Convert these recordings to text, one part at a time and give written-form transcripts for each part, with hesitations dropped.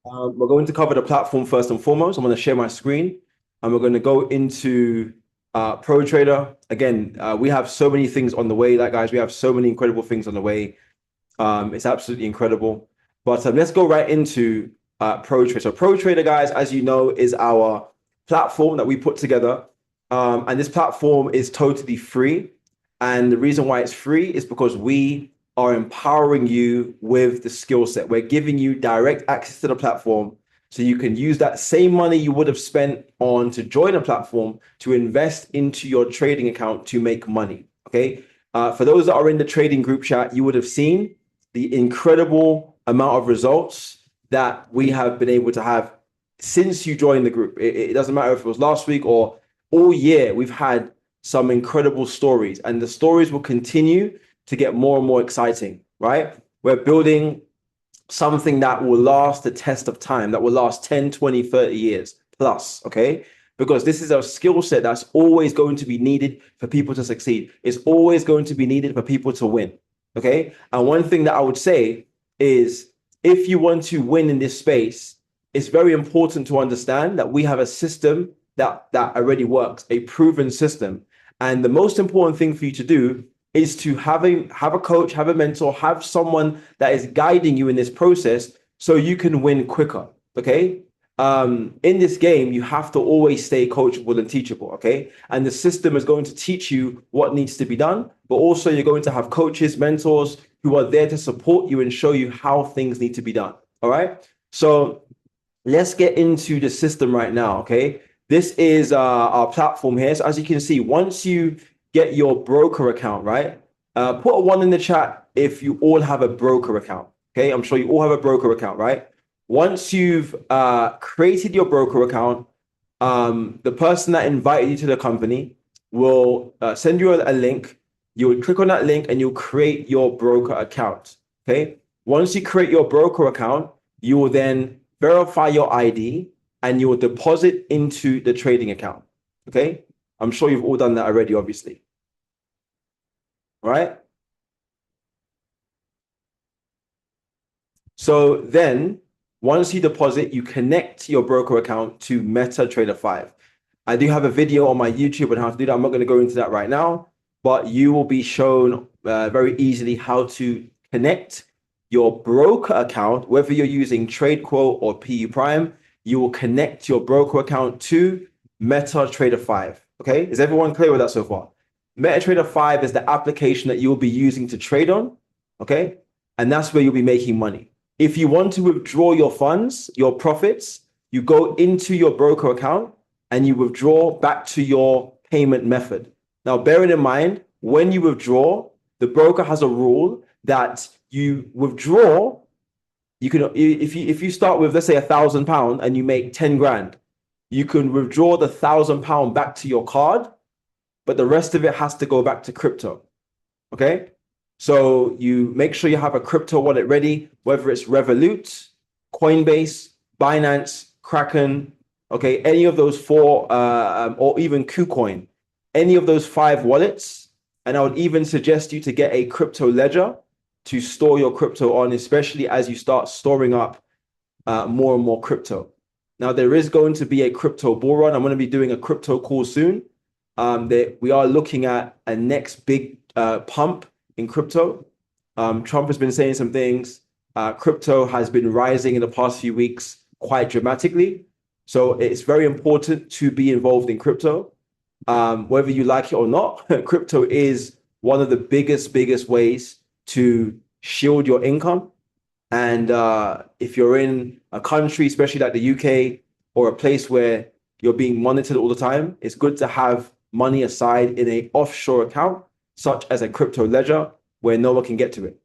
We're going to cover the platform first and foremost. I'm going to share my screen and we're going to go into Pro Trader. Again, we have so many things on the way. Like, guys, we have so many incredible things on the way. It's absolutely incredible. But let's go right into Pro Trader. So Pro Trader, guys, as you know, is our platform that we put together. And this platform is totally free. And the reason why it's free is because we are empowering you with the skill set. We're giving you direct access to the platform so you can use that same money you would have spent on to join a platform to invest into your trading account to make money. Okay. For those that are in the trading group chat, you would have seen the incredible amount of results that we have been able to have since you joined the group. It doesn't matter if it was last week or all year, we've had some incredible stories, and the stories will continue to get more and more exciting, right? We're building something that will last the test of time, that will last 10, 20, 30 years plus, okay? Because this is a skill set that's always going to be needed for people to succeed. It's always going to be needed for people to win, okay? And one thing that I would say is if you want to win in this space, it's very important to understand that we have a system that already works, a proven system. And the most important thing for you to do is to have a coach, have a mentor, have someone that is guiding you in this process so you can win quicker. Okay. In this game, you have to always stay coachable and teachable. Okay. And the system is going to teach you what needs to be done, but also you're going to have coaches, mentors who are there to support you and show you how things need to be done. All right. So let's get into the system right now. Okay. This is our platform here. So as you can see, once you get your broker account, right? Put a one in the chat if you all have a broker account. Okay, I'm sure you all have a broker account, right? Once you've created your broker account, the person that invited you to the company will send you a link. You would click on that link and you'll create your broker account. Okay. Once you create your broker account, you will then verify your ID and you will deposit into the trading account. Okay. I'm sure you've all done that already, obviously. All right. So then once you deposit, you connect your broker account to MetaTrader 5. I do have a video on my YouTube on how to do that. I'm not going to go into that right now, but you will be shown very easily how to connect your broker account, whether you're using TradeQuote or PE Prime, you will connect your broker account to MetaTrader 5. Okay, is everyone clear with that so far? MetaTrader 5 is the application that you'll be using to trade on. Okay, and that's where you'll be making money. If you want to withdraw your funds, your profits, you go into your broker account and you withdraw back to your payment method. Now, bearing in mind, when you withdraw, the broker has a rule that you withdraw. You can, if you start with, let's say, £1,000 and you make 10 grand, you can withdraw the £1,000 back to your card, but the rest of it has to go back to crypto. Okay. So you make sure you have a crypto wallet ready, whether it's Revolut, Coinbase, Binance, Kraken, okay, any of those four, or even KuCoin, any of those 5 wallets. And I would even suggest you to get a crypto ledger to store your crypto on, especially as you start storing up more and more crypto. Now, there is going to be a crypto bull run. I'm going to be doing a crypto call soon. We are looking at a next big pump in crypto. Trump has been saying some things. Crypto has been rising in the past few weeks quite dramatically. So it's very important to be involved in crypto. Whether you like it or not, crypto is one of the biggest ways to shield your income. And if you're in a country, especially like the UK, or a place where you're being monitored all the time, it's good to have money aside in an offshore account, such as a crypto ledger, where no one can get to it.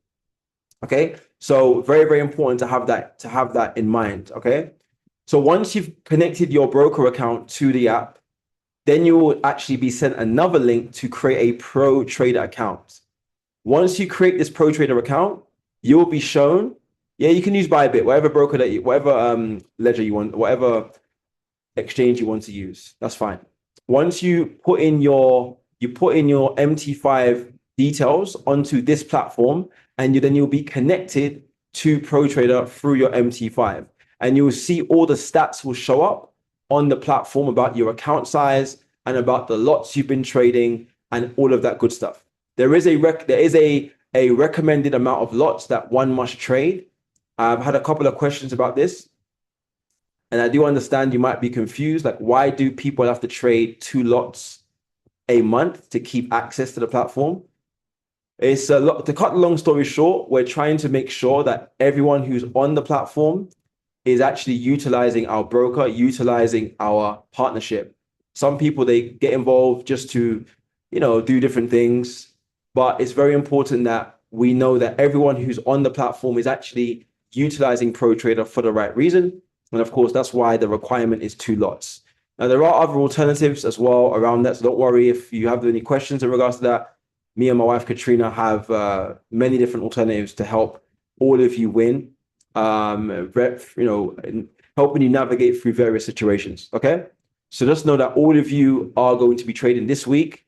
Okay, so very important to have that in mind. Okay, so once you've connected your broker account to the app, then you will actually be sent another link to create a Pro Trader account. Once you create this Pro Trader account, you will be shown. Yeah, you can use Bybit, whatever broker that you, whatever ledger you want, whatever exchange you want to use. That's fine. Once you put in your MT5 details onto this platform, and then you'll be connected to Pro Trader through your MT5. and you will see all the stats will show up on the platform about your account size and about the lots you've been trading and all of that good stuff. There is a recommended amount of lots that one must trade. I've had a couple of questions about this, and I do understand you might be confused. Like, why do people have to trade 2 lots a month to keep access to the platform? It's a lot. To cut the long story short, we're trying to make sure that everyone who's on the platform is actually utilizing our broker, utilizing our partnership. Some people, they get involved just to, do different things, but it's very important that we know that everyone who's on the platform is actually utilizing ProTrader for the right reason. And of course, that's why the requirement is 2 lots. Now, there are other alternatives as well around that. So don't worry if you have any questions in regards to that. Me and my wife, Katrina, have many different alternatives to help all of you win, and helping you navigate through various situations. Okay. So just know that all of you are going to be trading this week.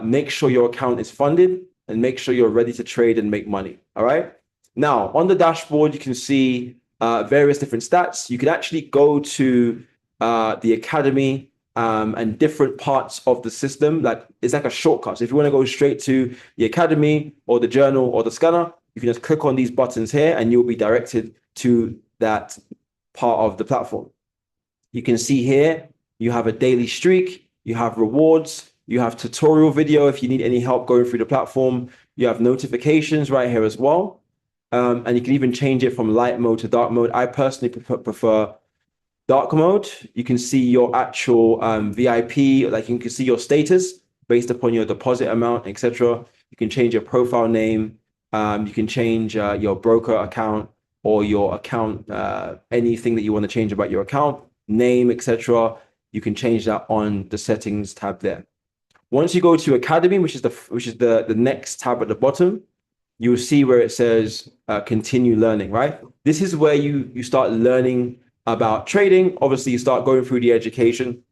Make sure your account is funded and make sure you're ready to trade and make money. All right. Now, on the dashboard, you can see various different stats. You can actually go to the academy and different parts of the system. Like, it's like a shortcut. So if you want to go straight to the academy or the journal or the scanner, you can just click on these buttons here and you'll be directed to that part of the platform. You can see here, you have a daily streak, you have rewards, you have tutorial video if you need any help going through the platform. You have notifications right here as well. And you can even change it from light mode to dark mode. I personally prefer dark mode. You can see your actual VIP, like you can see your status based upon your deposit amount, etc. You can change your profile name. You can change your broker account or your account, anything that you want to change about your account, name, etc. You can change that on the settings tab there. Once you go to Academy, which is the next tab at the bottom, you will see where it says continue learning, right? This is where you start learning about trading. Obviously, you start going through the education.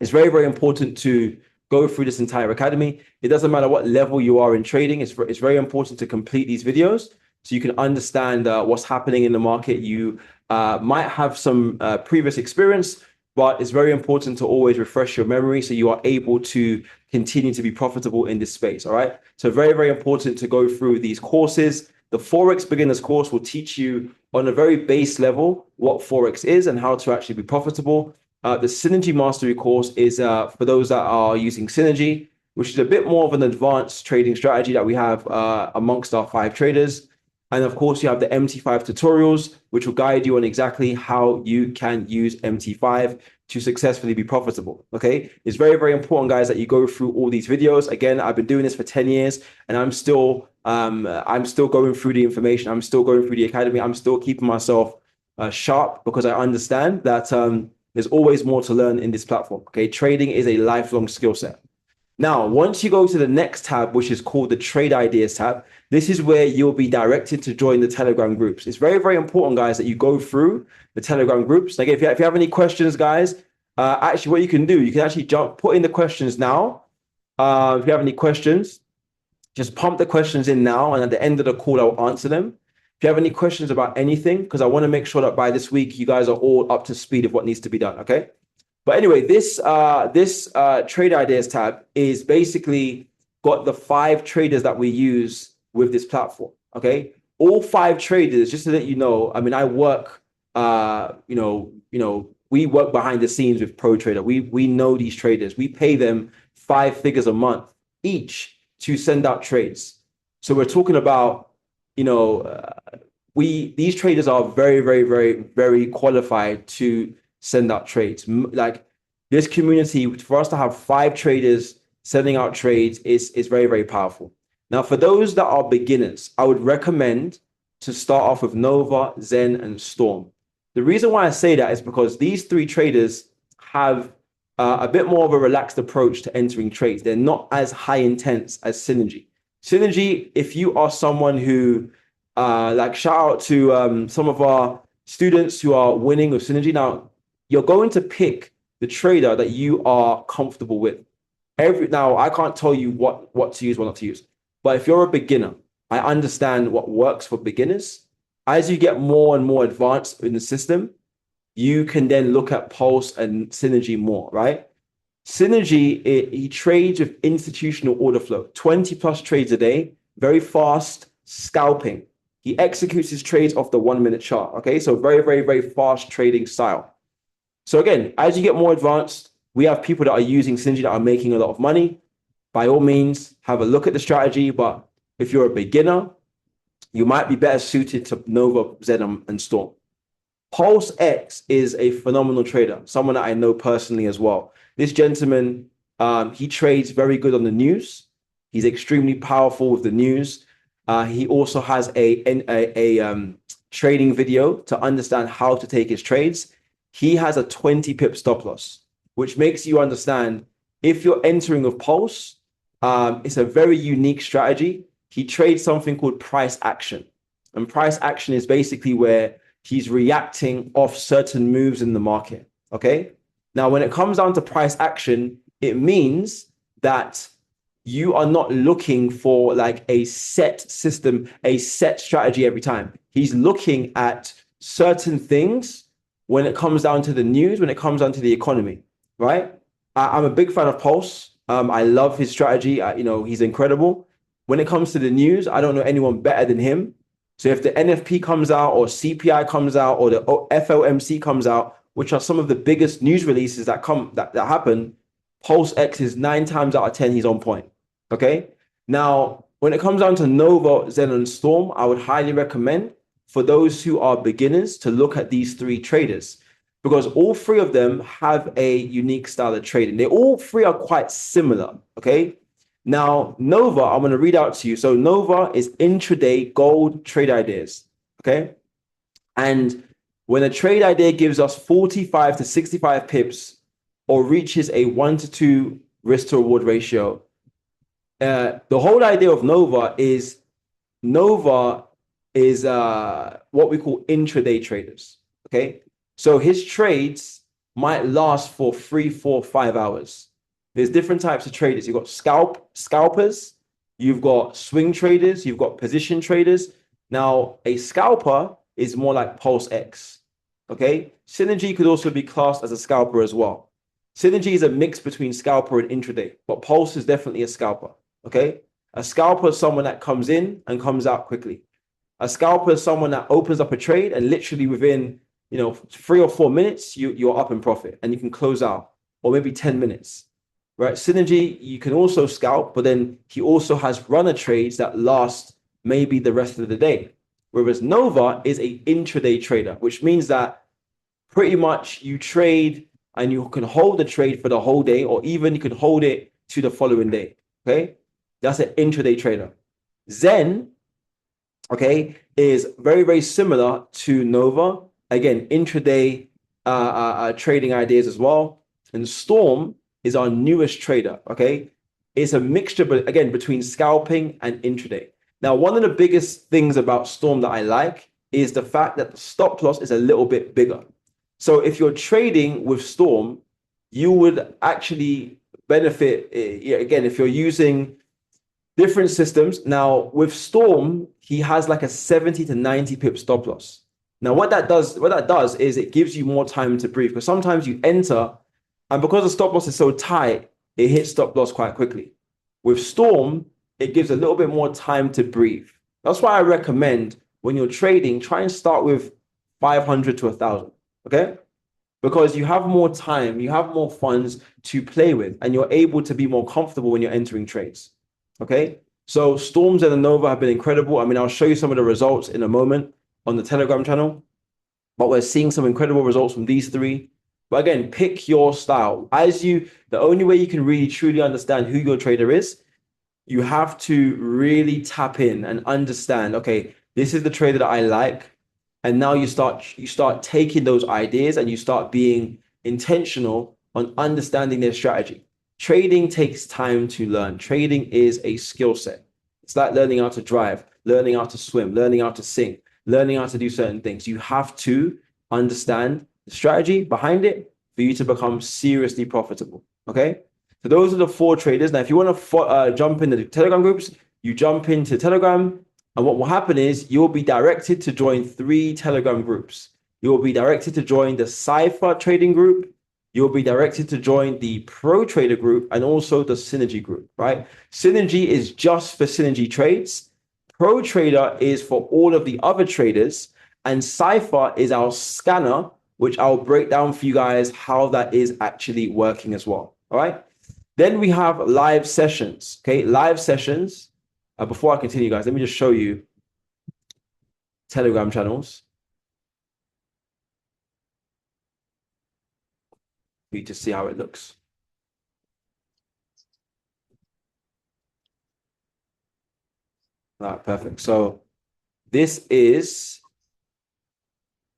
It's very, very important to go through this entire academy. It doesn't matter what level you are in trading. It's very important to complete these videos so you can understand what's happening in the market. You might have some previous experience, but it's very important to always refresh your memory so you are able to continue to be profitable in this space, all right? So very, very important to go through these courses. The Forex Beginners course will teach you on a very base level what Forex is and how to actually be profitable. The Synergy Mastery course is for those that are using Synergy, which is a bit more of an advanced trading strategy that we have amongst our 5 traders. And of course, you have the MT5 tutorials, which will guide you on exactly how you can use MT5 to successfully be profitable. Okay, it's very, very important, guys, that you go through all these videos. Again, I've been doing this for 10 years and I'm still going through the information. I'm still going through the academy. I'm still keeping myself sharp because I understand that there's always more to learn in this platform. Okay, trading is a lifelong skill set. Now, once you go to the next tab, which is called the Trade Ideas tab, this is where you'll be directed to join the Telegram groups. It's very, very important, guys, that you go through the Telegram groups. Like, if you have any questions, guys, actually what you can do, you can actually put in the questions now. If you have any questions, just pump the questions in now, and at the end of the call, I'll answer them. If you have any questions about anything, because I want to make sure that by this week, you guys are all up to speed of what needs to be done, okay? But anyway, this Trade Ideas tab is basically got the 5 traders that we use with this platform. Okay, all 5 traders. Just to let you know, I mean, I work. We work behind the scenes with ProTrader. We know these traders. We pay them 5 figures a month each to send out trades. So we're talking about, these traders are very, very, very, very qualified to send out trades. Like, this community, for us to have 5 traders sending out trades is very, very powerful. Now, for those that are beginners, I would recommend to start off with Nova, Zen, and Storm. The reason why I say that is because these 3 traders have a bit more of a relaxed approach to entering trades. They're not as high intense as Synergy. Synergy, if you are someone who, shout out to some of our students who are winning with Synergy. Now, you're going to pick the trader that you are comfortable with. Now, I can't tell you what to use, what not to use. But if you're a beginner, I understand what works for beginners. As you get more and more advanced in the system, you can then look at Pulse and Synergy more, right? Synergy, he trades with institutional order flow, 20 plus trades a day, very fast scalping. He executes his trades off the 1 minute chart. Okay, so very, very, very fast trading style. So again, as you get more advanced, we have people that are using Synergy that are making a lot of money. By all means, have a look at the strategy. But if you're a beginner, you might be better suited to Nova, Zen, and Storm. Pulse X is a phenomenal trader, someone that I know personally as well. This gentleman, he trades very good on the news. He's extremely powerful with the news. He also has a trading video to understand how to take his trades. He has a 20 pip stop loss, which makes you understand if you're entering with Pulse, it's a very unique strategy. He trades something called price action. And price action is basically where he's reacting off certain moves in the market. Okay. Now, when it comes down to price action, it means that you are not looking for like a set system, a set strategy every time. He's looking at certain things when it comes down to the news, when it comes down to the economy, right? I'm a big fan of Pulse. I love his strategy. He's incredible. When it comes to the news, I don't know anyone better than him. So if the NFP comes out or CPI comes out or the FOMC comes out, which are some of the biggest news releases that happen, Pulse X is 9 times out of 10, he's on point. Okay. Now, when it comes down to Nova, Zen, and Storm, I would highly recommend for those who are beginners to look at these 3 traders because all 3 of them have a unique style of trading. They all 3 are quite similar. Okay. Now, Nova, I'm going to read out to you. So Nova is intraday gold trade ideas. Okay. And when a trade idea gives us 45 to 65 pips or reaches a 1 to 2 risk to reward ratio, the whole idea of Nova is what we call intraday traders. Okay. So his trades might last for 3, 4, 5 hours. There's different types of traders. You've got scalpers, you've got swing traders, you've got position traders. Now, a scalper is more like Pulse X. Okay. Synergy could also be classed as a scalper as well. Synergy is a mix between scalper and intraday, but Pulse is definitely a scalper. Okay. A scalper is someone that comes in and comes out quickly. A scalper is someone that opens up a trade and literally within 3 or 4 minutes, you're up in profit and you can close out, or maybe 10 minutes. Right? Synergy, you can also scalp, but then he also has runner trades that last maybe the rest of the day. Whereas Nova is a intraday trader, which means that pretty much you trade and you can hold the trade for the whole day, or even you can hold it to the following day. Okay. That's an intraday trader. Zen, okay, is very, very similar to Nova. Again, intraday trading ideas as well. And Storm is our newest trader, okay? It's a mixture, but again, between scalping and intraday. Now, one of the biggest things about Storm that I like is the fact that the stop loss is a little bit bigger. So if you're trading with Storm, you would actually benefit, again, if you're using different systems. Now, with Storm, he has like a 70 to 90 pip stop loss. Now, what that does is it gives you more time to breathe, because sometimes you enter and because the stop loss is so tight, it hits stop loss quite quickly. With Storm, it gives a little bit more time to breathe. That's why I recommend when you're trading, try and start with 500 to 1,000, okay? Because you have more time, you have more funds to play with, and you're able to be more comfortable when you're entering trades, okay? So Storms and Nova have been incredible. I mean, I'll show you some of the results in a moment on the Telegram channel, but we're seeing some incredible results from these 3. But again, pick your style. The only way you can really truly understand who your trader is, you have to really tap in and understand, okay, this is the trader that I like. And now you start taking those ideas and you start being intentional on understanding their strategy. Trading takes time to learn. Trading is a skill set. It's like learning how to drive, learning how to swim, learning how to sing, learning how to do certain things. You have to understand the strategy behind it for you to become seriously profitable. Okay. So those are the 4 traders. Now, if you want to jump into the Telegram groups, you jump into Telegram. And what will happen is you'll be directed to join 3 Telegram groups. You'll be directed to join the Cypher trading group. You'll be directed to join the Pro Trader group and also the Synergy group, right? Synergy is just for Synergy trades. Pro Trader is for all of the other traders. And Cypher is our scanner, which I'll break down for you guys how that is actually working as well. All right. Then we have live sessions. Okay. Live sessions. Before I continue, guys, let me just show you Telegram channels for you to see how it looks. All right, perfect. So this is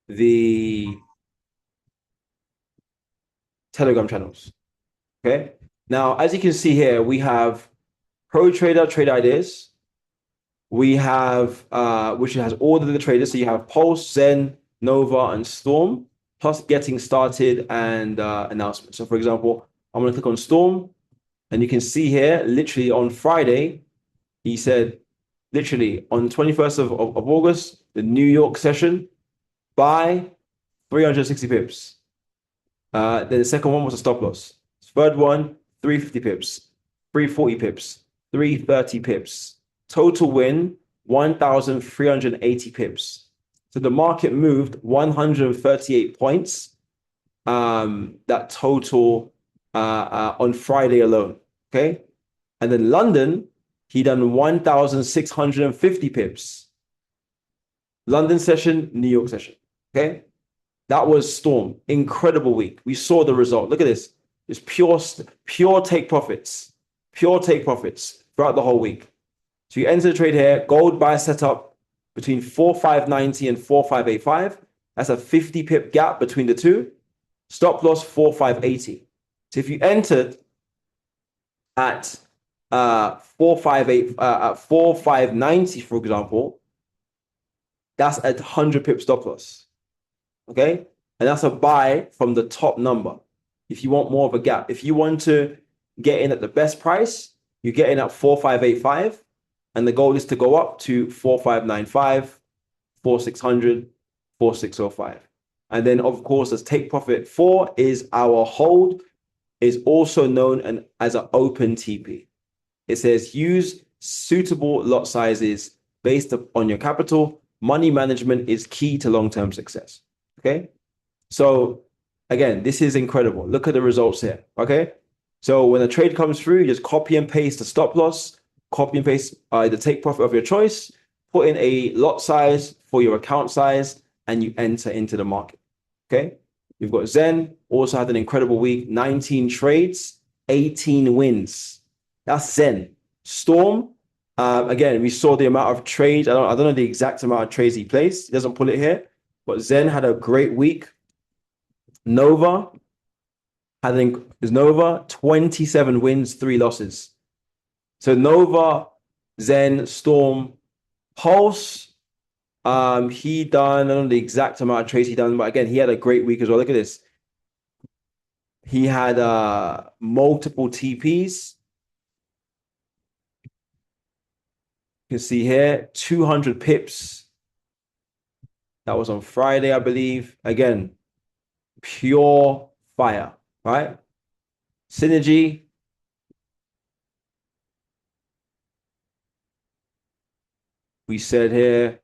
the Telegram channels. Okay. Now, as you can see here, we have Pro Trader, Trade Ideas. We have, which has all of the traders. So you have Pulse, Zen, Nova, and Storm, plus getting started and announcements. So for example, I'm going to click on Storm, and you can see here, literally on Friday, he said, literally on the 21st of August, the New York session, buy 360 pips. Then the second one was a stop loss. Third one, 350 pips, 340 pips, 330 pips. Total win, 1,380 pips. So the market moved 138 points, that total on Friday alone, okay? And then London, he done 1,650 pips. London session, New York session, okay? That was Storm. Incredible week. We saw the result. Look at this. It's pure take profits. Pure take profits throughout the whole week. So you enter the trade here, gold buy setup between 4,590 and 4,585. That's a 50 pip gap between the two. Stop loss 4,580. So if you entered at 4,590, for example, that's a 100 pip stop loss. Okay? And that's a buy from the top number. If you want more of a gap, if you want to get in at the best price, you get in at 4,585. And the goal is to go up to 4,595, 4,600, 4,605. And then, of course, as take profit 4 is our hold, is also known as an open TP. It says use suitable lot sizes based on your capital. Money management is key to long-term success. Okay. So again, this is incredible. Look at the results here. Okay. So when a trade comes through, you just copy and paste the stop loss, copy and paste the take profit of your choice, put in a lot size for your account size, and you enter into the market. Okay. You've got Zen, also had an incredible week, 19 trades, 18 wins. That's Zen. Storm, again, we saw the amount of trades. I don't know the exact amount of trades he placed. He doesn't pull it here, but Zen had a great week. Nova, 27 wins, 3 losses. So Nova, Zen, Storm, Pulse, he done, I don't know the exact amount of trades he done, but again, he had a great week as well. Look at this. He had multiple TPs. You can see here, 200 pips. That was on Friday, I believe. Again, pure fire, right? Synergy. We said here,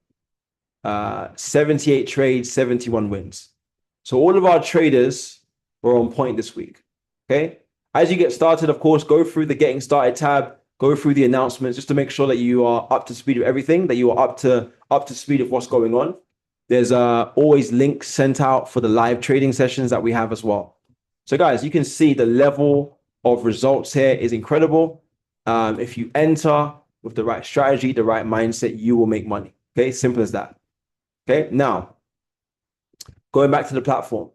78 trades, 71 wins. So all of our traders were on point this week, okay? As you get started, of course, go through the getting started tab, go through the announcements just to make sure that you are up to speed with everything, that you are up to speed with what's going on. There's always links sent out for the live trading sessions that we have as well. So guys, you can see the level of results here is incredible. If you enter with the right strategy, the right mindset, you will make money. Okay, simple as that. Okay, now, going back to the platform.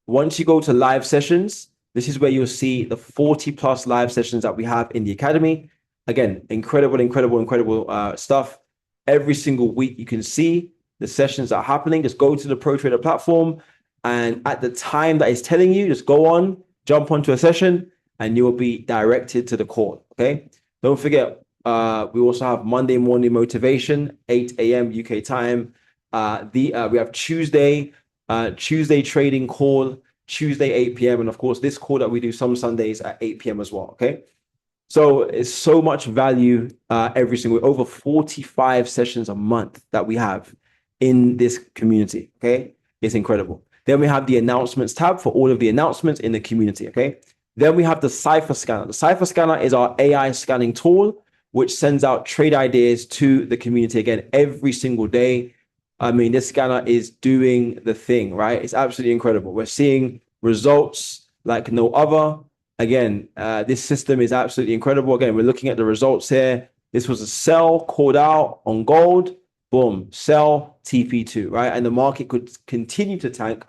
Once you go to live sessions, this is where you'll see the 40 plus live sessions that we have in the academy. Again, incredible stuff. Every single week you can see the sessions that are happening. Just go to the Pro Trader platform, and at the time that it's telling you, just go on, jump onto a session, and you will be directed to the call. Okay. Don't forget, We also have Monday morning motivation, 8 a.m. UK time. We have Tuesday trading call, Tuesday 8 p.m. And of course, this call that we do some Sundays at 8 p.m. as well. Okay. So it's so much value every single over 45 sessions a month that we have in this community. Okay. It's incredible. Then we have the announcements tab for all of the announcements in the community. Okay. Then we have the Cypher Scanner. The Cypher Scanner is our AI scanning tool, which sends out trade ideas to the community again every single day. I mean, this scanner is doing the thing, right? It's absolutely incredible. We're seeing results like no other. Again, this system is absolutely incredible. Again, we're looking at the results here. This was a sell called out on gold. Boom, sell TP2, right? And the market could continue to tank.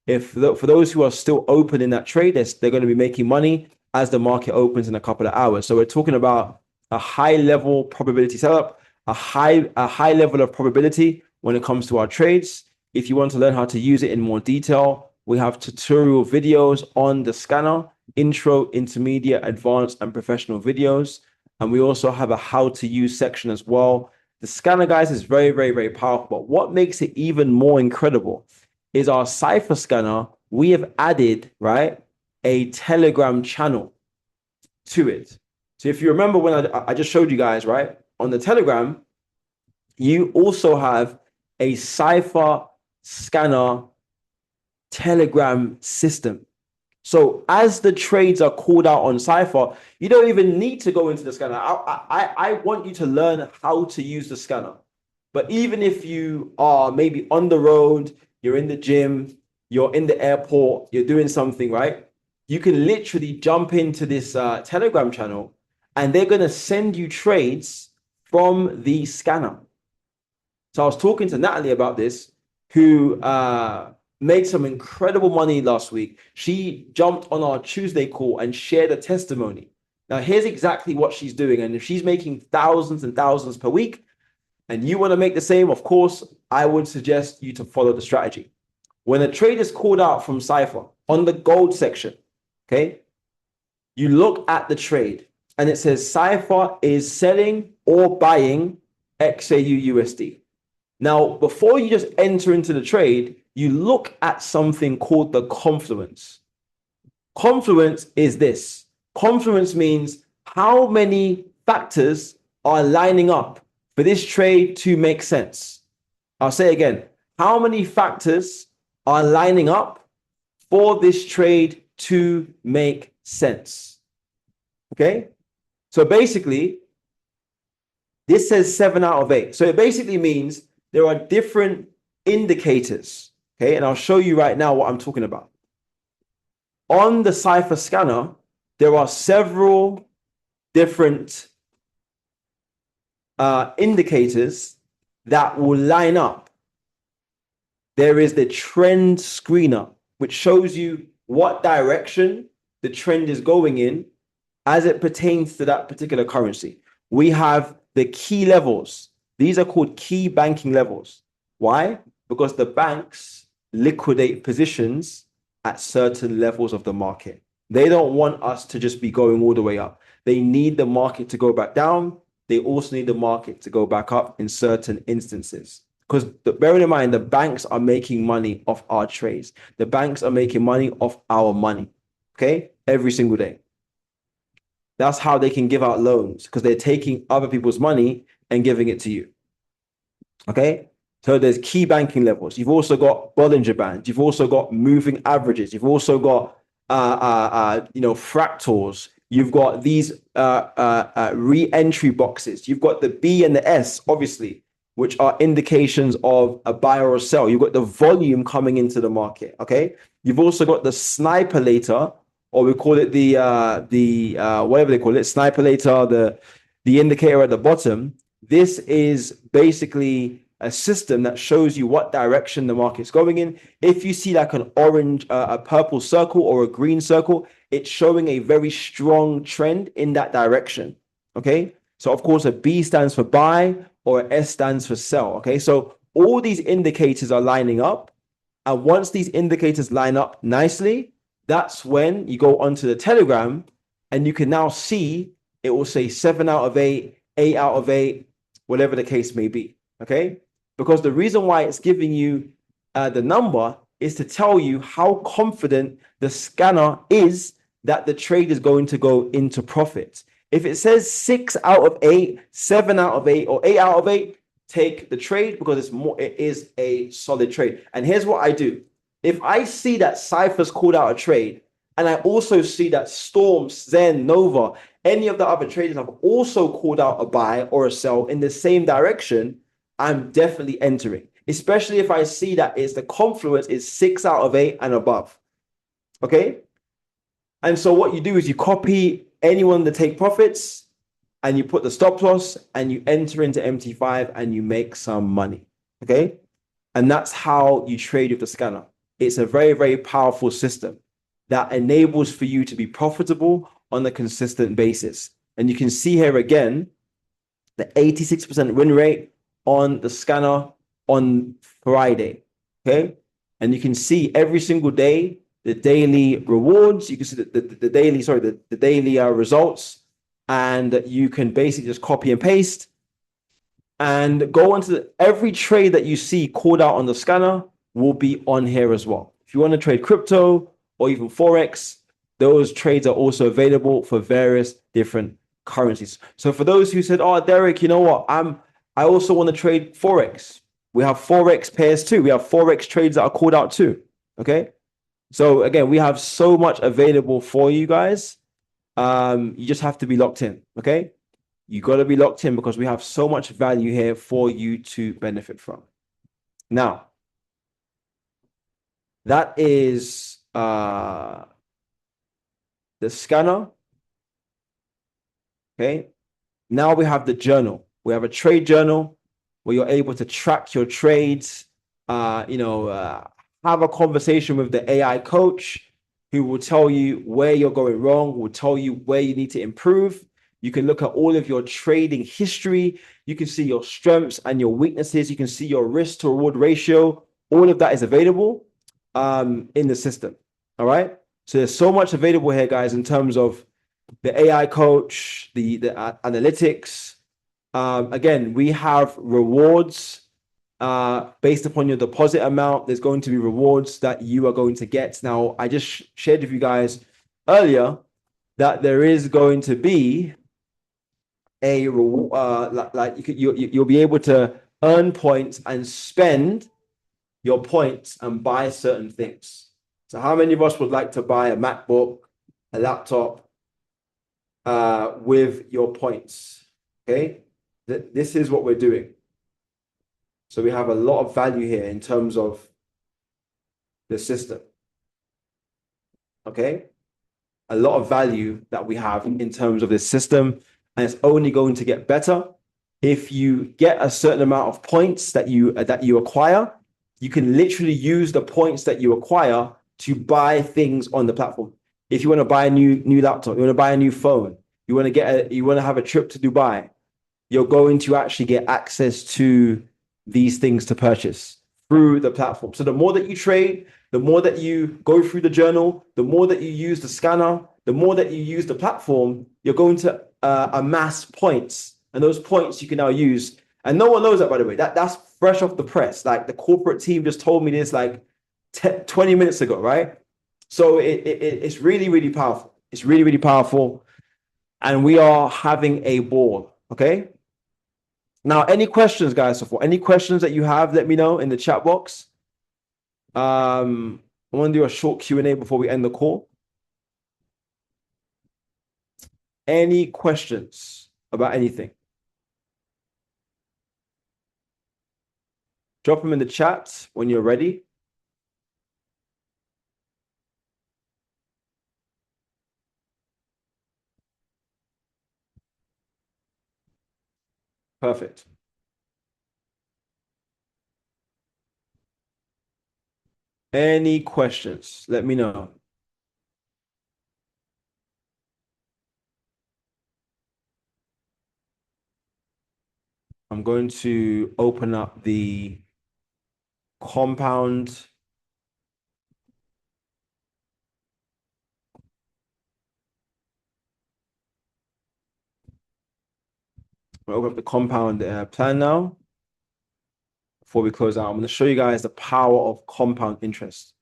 For those who are still open in that trade, they're going to be making money as the market opens in a couple of hours. So we're talking about a high level probability setup, a high level of probability when it comes to our trades. If you want to learn how to use it in more detail, we have tutorial videos on the scanner, intro, intermediate, advanced, and professional videos. And we also have a how to use section as well. The scanner, guys, is very, very, very powerful. But what makes it even more incredible is our Cypher Scanner. We have added, right, a Telegram channel to it. So if you remember when I just showed you guys, right, on the Telegram, you also have a Cypher Scanner Telegram system. So as the trades are called out on Cypher, you don't even need to go into the scanner. I want you to learn how to use the scanner. But even if you are maybe on the road, you're in the gym, you're in the airport, you're doing something, right? You can literally jump into this Telegram channel and they're going to send you trades from the scanner. So I was talking to Natalie about this, who made some incredible money last week. She jumped on our Tuesday call and shared a testimony. Now, here's exactly what she's doing. And if she's making thousands and thousands per week, and you want to make the same, of course, I would suggest you to follow the strategy. When a trade is called out from Cypher on the gold section, okay, you look at the trade and it says Cypher is selling or buying XAU USD. Now, before you just enter into the trade, you look at something called the confluence. Confluence is this. Confluence means how many factors are lining up for this trade to make sense. I'll say again, how many factors are lining up for this trade to make sense? Okay, so basically, this says 7 out of 8. So it basically means there are different indicators. Okay, and I'll show you right now what I'm talking about. On the Cypher scanner, there are several different indicators that will line up. There is the trend screener, which shows you what direction the trend is going in as it pertains to that particular currency. We have the key levels. These are called key banking levels. Why? Because the banks liquidate positions at certain levels of the market. They don't want us to just be going all the way up. They need the market to go back down. They also need the market to go back up in certain instances. Because bearing in mind, the banks are making money off our trades. The banks are making money off our money, okay? Every single day. That's how they can give out loans, because they're taking other people's money and giving it to you, okay? So there's key banking levels. You've also got Bollinger Bands. You've also got moving averages. You've also got, fractals. You've got these re-entry boxes. You've got the B and the S, obviously, which are indications of a buy or a sell. You've got the volume coming into the market, okay? You've also got the sniper later, or we call it the whatever they call it, sniper later, the indicator at the bottom. This is basically a system that shows you what direction the market's going in. If you see like an orange, a purple circle or a green circle, it's showing a very strong trend in that direction, okay? So of course, a B stands for buy or a S stands for sell, okay? So all these indicators are lining up. And once these indicators line up nicely, that's when you go onto the Telegram and you can now see it will say 7 out of 8, 8 out of 8, whatever the case may be. Okay. Because the reason why it's giving you the number is to tell you how confident the scanner is that the trade is going to go into profit. If it says 6 out of 8, 7 out of 8, or 8 out of 8, take the trade because it is a solid trade. And here's what I do. If I see that Cypher's called out a trade, and I also see that Storm, Zen, Nova, any of the other traders have also called out a buy or a sell in the same direction, I'm definitely entering, especially if I see that it's the confluence is 6 out of 8 and above. Okay. And so what you do is you copy anyone to take profits and you put the stop loss and you enter into MT5 and you make some money. Okay. And that's how you trade with the scanner. It's a very, very powerful system that enables for you to be profitable on a consistent basis. And you can see here again, the 86% win rate on the scanner on Friday. Okay. And you can see every single day, the daily rewards, you can see the daily, sorry, the daily results. And you can basically just copy and paste and go into every trade that you see called out on the scanner will be on here as well. If you want to trade crypto or even Forex, those trades are also available for various different currencies. So for those who said, oh, Derek, you know what? I also want to trade Forex. We have Forex pairs too. We have Forex trades that are called out too. Okay. So again, we have so much available for you guys. You just have to be locked in. Okay. You got to be locked in because we have so much value here for you to benefit from. Now, that is the scanner. Okay. Now we have the journal. We have a trade journal where you're able to track your trades, have a conversation with the AI coach who will tell you where you're going wrong, will tell you where you need to improve. You can look at all of your trading history. You can see your strengths and your weaknesses. You can see your risk to reward ratio. All of that is available in the system. All right. So there's so much available here, guys, in terms of the AI coach, the analytics. Again, we have rewards based upon your deposit amount. There's going to be rewards that you are going to get. Now, I just shared with you guys earlier that there is going to be a reward, you'll be able to earn points and spend your points and buy certain things. So how many of us would like to buy a MacBook, a laptop with your points? Okay, this is what we're doing. So we have a lot of value here in terms of the system. Okay, a lot of value that we have in terms of this system, and it's only going to get better if you get a certain amount of points that you acquire. You can literally use the points that you acquire to buy things on the platform. If you want to buy a new laptop, you want to buy a new phone, you want to have a trip to Dubai, you're going to actually get access to these things to purchase through the platform. So the more that you trade, the more that you go through the journal, the more that you use the scanner, the more that you use the platform, you're going to amass points. And those points you can now use. And no one knows that, by the way. That's fresh off the press. Like the corporate team just told me this like 20 minutes ago, right? So it's really, really powerful. It's really, really powerful. And we are having a ball, okay? Now, any questions, guys? So for any questions that you have, let me know in the chat box. I want to do a short Q&A before we end the call. Any questions about anything? Drop them in the chat when you're ready. Perfect. Any questions? Let me know. I'm going to open up the compound. We'll open up the compound plan now. Before we close out, I'm going to show you guys the power of compound interest.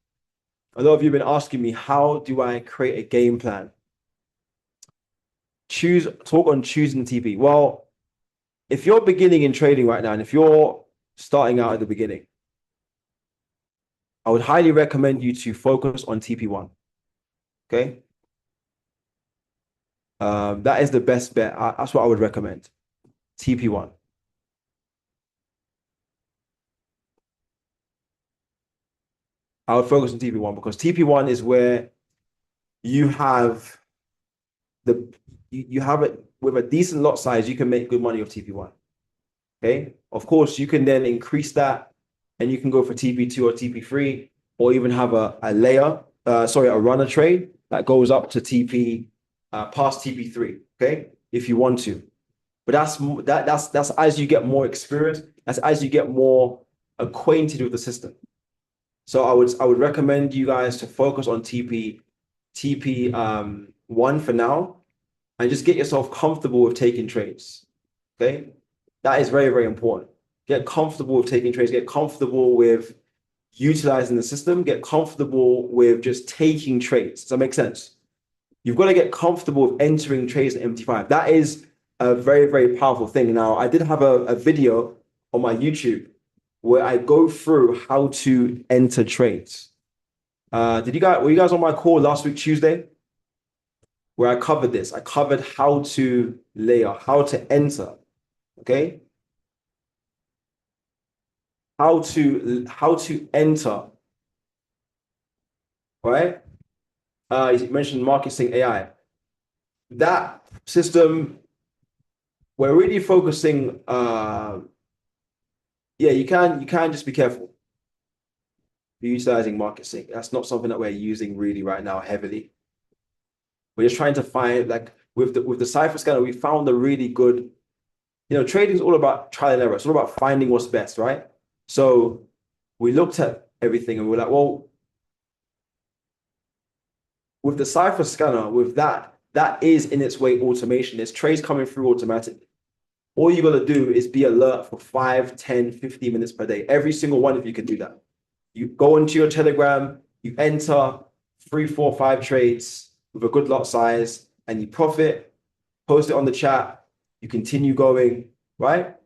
A lot of you have been asking me, how do I create a game plan? Talk on choosing TP. Well, if you're beginning in trading right now, and if you're starting out at the beginning, I would highly recommend you to focus on TP1. Okay. That is the best bet. That's what I would recommend. TP1. I would focus on TP1 because TP1 is where you have you have it with a decent lot size, you can make good money off TP1. Okay. Of course, you can then increase that and you can go for TP2 or TP3, or even have a runner trade that goes up to TP past TP3. Okay. If you want to. But that's as you get more experience, that's as you get more acquainted with the system. So I would recommend you guys to focus on TP1 for now, and just get yourself comfortable with taking trades. Okay, that is very, very important. Get comfortable with taking trades. Get comfortable with utilizing the system. Get comfortable with just taking trades. Does that make sense? You've got to get comfortable with entering trades in MT5. That is a very, very powerful thing. Now, I did have a video on my YouTube where I go through how to enter trades. Were you guys on my call last week, Tuesday? Where I covered this. I covered how to layer, how to enter. Okay? How to enter. All right? You mentioned market sync AI. That system, we're really focusing. You can just be careful. You're utilizing market sync. That's not something that we're using really right now heavily. We're just trying to find, like, with the Cypher scanner, we found a really good, trading is all about trial and error. It's all about finding what's best, right? So we looked at everything and we're like, well, with the Cypher scanner, with that is in its way automation. There's trades coming through automatically. All you got to do is be alert for 5, 10, 15 minutes per day. Every single one of you can do that. You go into your Telegram, you enter 3, 4, 5 trades with a good lot size, and you profit, post it on the chat, you continue going, right?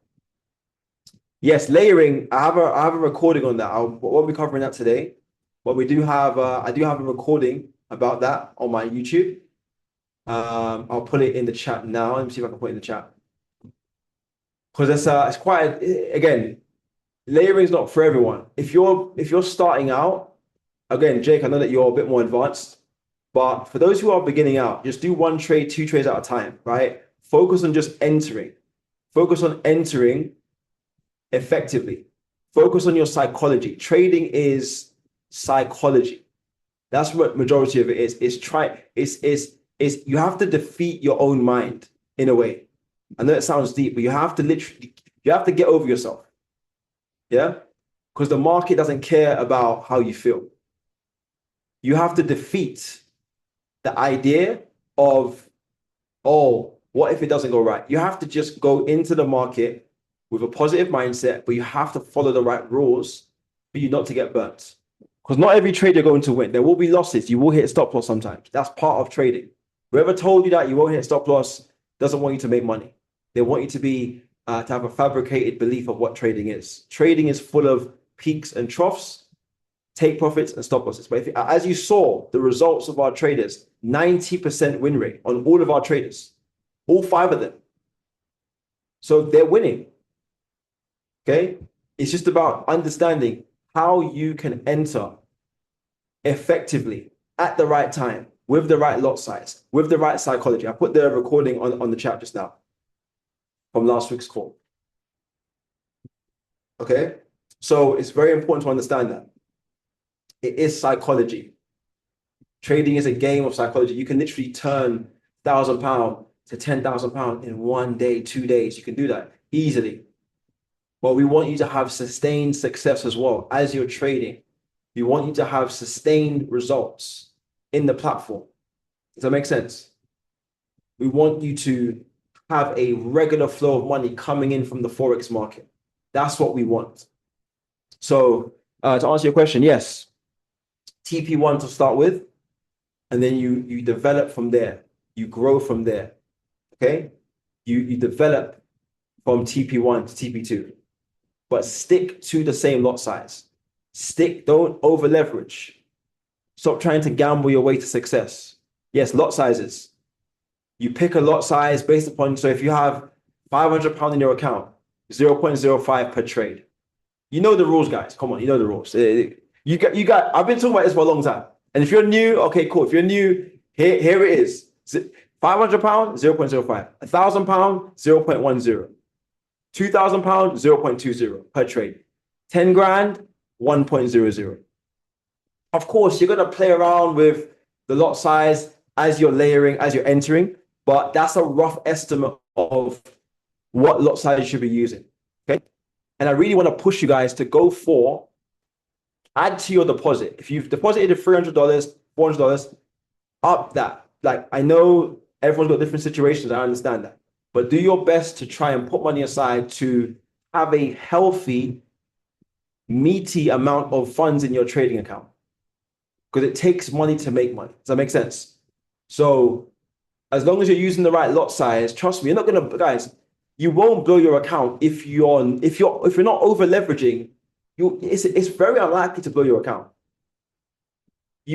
Yes, layering, I have a recording on that. I won't be covering that today, but I do have a recording about that on my YouTube. I'll put it in the chat now. Let me see if I can put it in the chat. Because it's quite, again, layering is not for everyone. If you're starting out, again, Jake, I know that you're a bit more advanced, but for those who are beginning out, just do 1 trade, 2 trades at a time, right? Focus on just entering. Focus on entering effectively. Focus on your psychology. Trading is psychology. That's what majority of it is. You have to defeat your own mind in a way. I know it sounds deep, but you have to get over yourself. Yeah? Because the market doesn't care about how you feel. You have to defeat the idea of, oh, what if it doesn't go right? You have to just go into the market with a positive mindset, but you have to follow the right rules for you not to get burnt. Because not every trade you're going to win. There will be losses. You will hit stop loss sometimes. That's part of trading. Whoever told you that you won't hit stop loss doesn't want you to make money. They want you to have a fabricated belief of what trading is. Trading is full of peaks and troughs, take profits and stop losses. But as you saw, the results of our traders, 90% win rate on all of our traders, all 5 of them. So they're winning. Okay? It's just about understanding how you can enter effectively at the right time, with the right lot size, with the right psychology. I put the recording on the chat just now from last week's call. Okay? So it's very important to understand that. It is psychology. Trading is a game of psychology. You can literally turn £1,000 to £10,000 in 1 day, 2 days. You can do that easily. But we want you to have sustained success as well as you're trading. We want you to have sustained results in the platform. Does that make sense? We want you to have a regular flow of money coming in from the Forex market. That's what we want. So to answer your question, yes, TP1 to start with, and then you develop from there. You grow from there. Okay? You develop from TP1 to TP2, but stick to the same lot size. Don't over leverage. Stop trying to gamble your way to success. Yes, lot sizes. You pick a lot size based upon, so if you have £500 in your account, 0.05 per trade. You know the rules, guys. Come on, you know the rules. I've been talking about this for a long time. And if you're new, okay, cool. If you're new, here it is. £500, 0.05. £1,000, 0.10. £2,000, 0.20 per trade. 10 grand, 1.00. Of course, you're going to play around with the lot size as you're layering, as you're entering, but that's a rough estimate of what lot size you should be using. Okay. And I really want to push you guys to go for add to your deposit. If you've deposited $300, $400, up that. Like, I know everyone's got different situations. I understand that. But do your best to try and put money aside to have a healthy, meaty amount of funds in your trading account. Because it takes money to make money. Does that make sense? So as long as you're using the right lot size, trust me, you're not gonna, guys, you won't blow your account if you're not over leveraging. It's very unlikely to blow your account.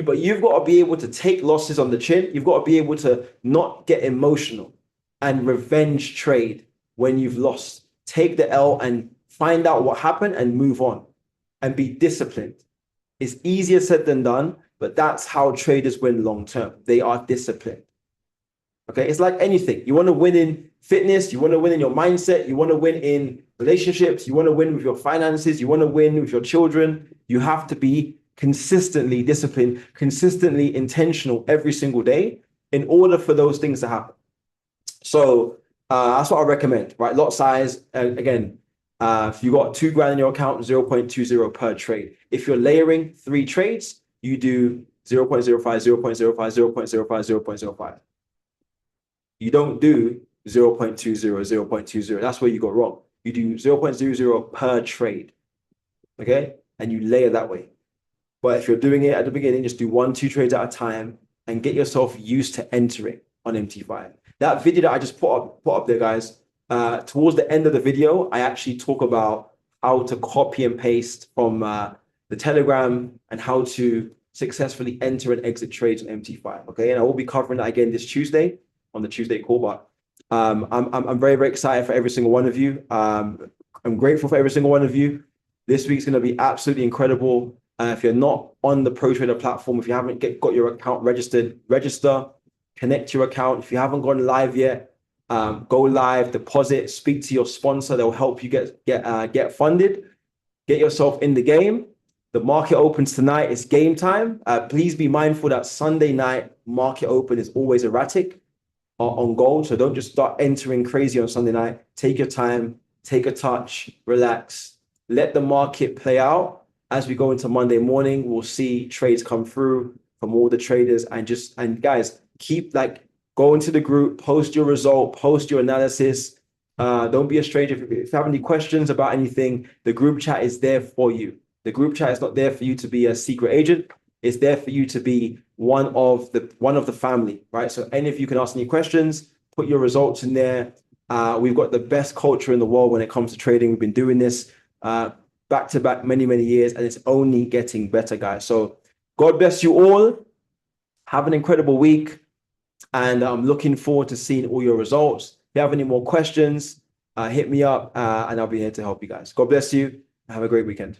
But you've got to be able to take losses on the chin. You've got to be able to not get emotional and revenge trade when you've lost. Take the L and find out what happened and move on and be disciplined. It's easier said than done, but that's how traders win long term. They are disciplined. Okay, it's like anything. You want to win in fitness, you want to win in your mindset, you want to win in relationships, you want to win with your finances, you want to win with your children. You have to be consistently disciplined, consistently intentional every single day in order for those things to happen. So that's what I recommend, right? Lot size, again, if you got 2 grand in your account, 0.20 per trade. If you're layering 3 trades, you do 0.05, 0.05, 0.05, 0.05. You don't do 0.20, 0.20. That's where you got wrong. You do 0.00 per trade. Okay? And you layer that way. But if you're doing it at the beginning, just do 1-2 trades at a time and get yourself used to entering on MT5. That video that I just put up there, guys, towards the end of the video, I actually talk about how to copy and paste from the Telegram and how to successfully enter and exit trades on MT5. Okay, and I will be covering that again this Tuesday on the Tuesday call. But I'm very, very excited for every single one of you. I'm grateful for every single one of you. This week's going to be absolutely incredible. If you're not on the Pro Trader platform, if you haven't got your account registered, register, connect your account. If you haven't gone live yet, go live, deposit, speak to your sponsor. They'll help you get funded, get yourself in the game. The market opens tonight. It's game time. Please be mindful that Sunday night market open is always erratic on gold. So don't just start entering crazy on Sunday night. Take your time, take a touch, relax, let the market play out. As we go into Monday morning, we'll see trades come through from all the traders, and guys, keep go into the group, post your result, post your analysis. Don't be a stranger. If you have any questions about anything, the group chat is there for you. The group chat is not there for you to be a secret agent. It's there for you to be one of the family, right? So any of you can ask any questions, put your results in there. We've got the best culture in the world when it comes to trading. We've been doing this back to back many, many years, and it's only getting better, guys. So God bless you all. Have an incredible week. And I'm looking forward to seeing all your results. If you have any more questions, hit me up and I'll be here to help you guys. God bless you. Have a great weekend.